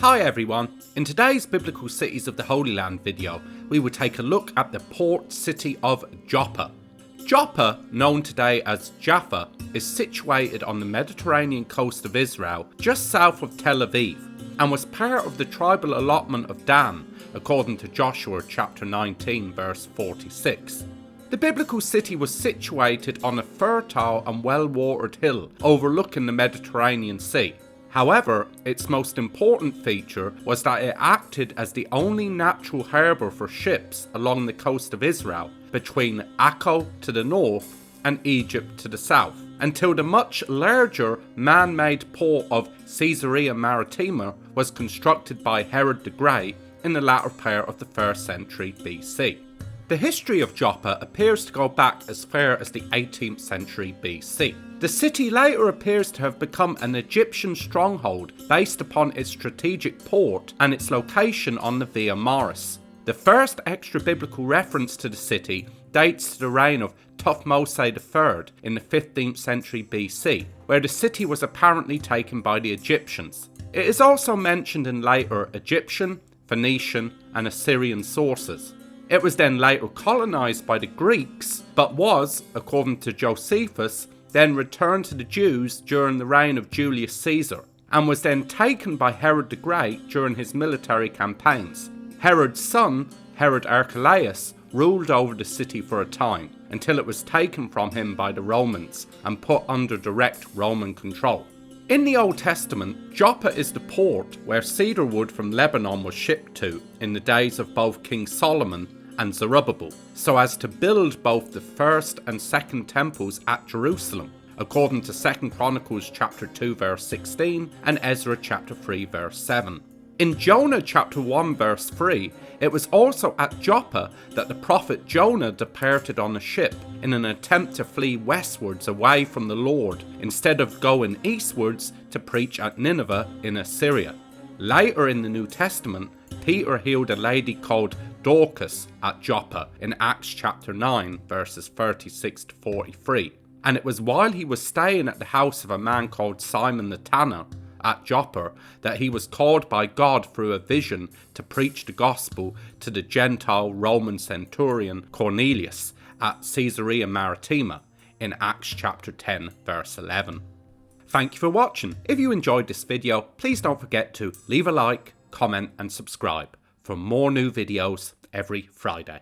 Hi everyone, in today's Biblical Cities of the Holy Land video, we will take a look at the port city of Joppa. Joppa, known today as Jaffa, is situated on the Mediterranean coast of Israel, just south of Tel Aviv, and was part of the tribal allotment of Dan, according to Joshua chapter 19 verse 46. The biblical city was situated on a fertile and well-watered hill overlooking the Mediterranean Sea. However, its most important feature was that it acted as the only natural harbour for ships along the coast of Israel, between Akko to the north and Egypt to the south, until the much larger man-made port of Caesarea Maritima was constructed by Herod the Great in the latter part of the 1st century BC. The history of Joppa appears to go back as far as the 18th century BC. The city later appears to have become an Egyptian stronghold based upon its strategic port and its location on the Via Maris. The first extra-biblical reference to the city dates to the reign of Thutmose III in the 15th century BC, where the city was apparently taken by the Egyptians. It is also mentioned in later Egyptian, Phoenician and Assyrian sources. It was then later colonised by the Greeks, but was, according to Josephus, then returned to the Jews during the reign of Julius Caesar, and was then taken by Herod the Great during his military campaigns. Herod's son, Herod Archelaus, ruled over the city for a time, until it was taken from him by the Romans and put under direct Roman control. In the Old Testament, Joppa is the port where cedar wood from Lebanon was shipped to in the days of both King Solomon and Zerubbabel, so as to build both the first and second temples at Jerusalem, according to 2 Chronicles chapter 2 verse 16 and Ezra chapter 3 verse 7. In Jonah chapter 1 verse 3, it was also at Joppa that the prophet Jonah departed on a ship in an attempt to flee westwards away from the Lord, instead of going eastwards to preach at Nineveh in Assyria. Later in the New Testament, Peter healed a lady called Dorcas at Joppa in Acts chapter 9 verses 36 to 43, and it was while he was staying at the house of a man called Simon the Tanner at Joppa that he was called by God through a vision to preach the gospel to the Gentile Roman centurion Cornelius at Caesarea Maritima in Acts chapter 10 verse 11. Thank you for watching. If you enjoyed this video, please don't forget to leave a like, comment and subscribe for more new videos every Friday.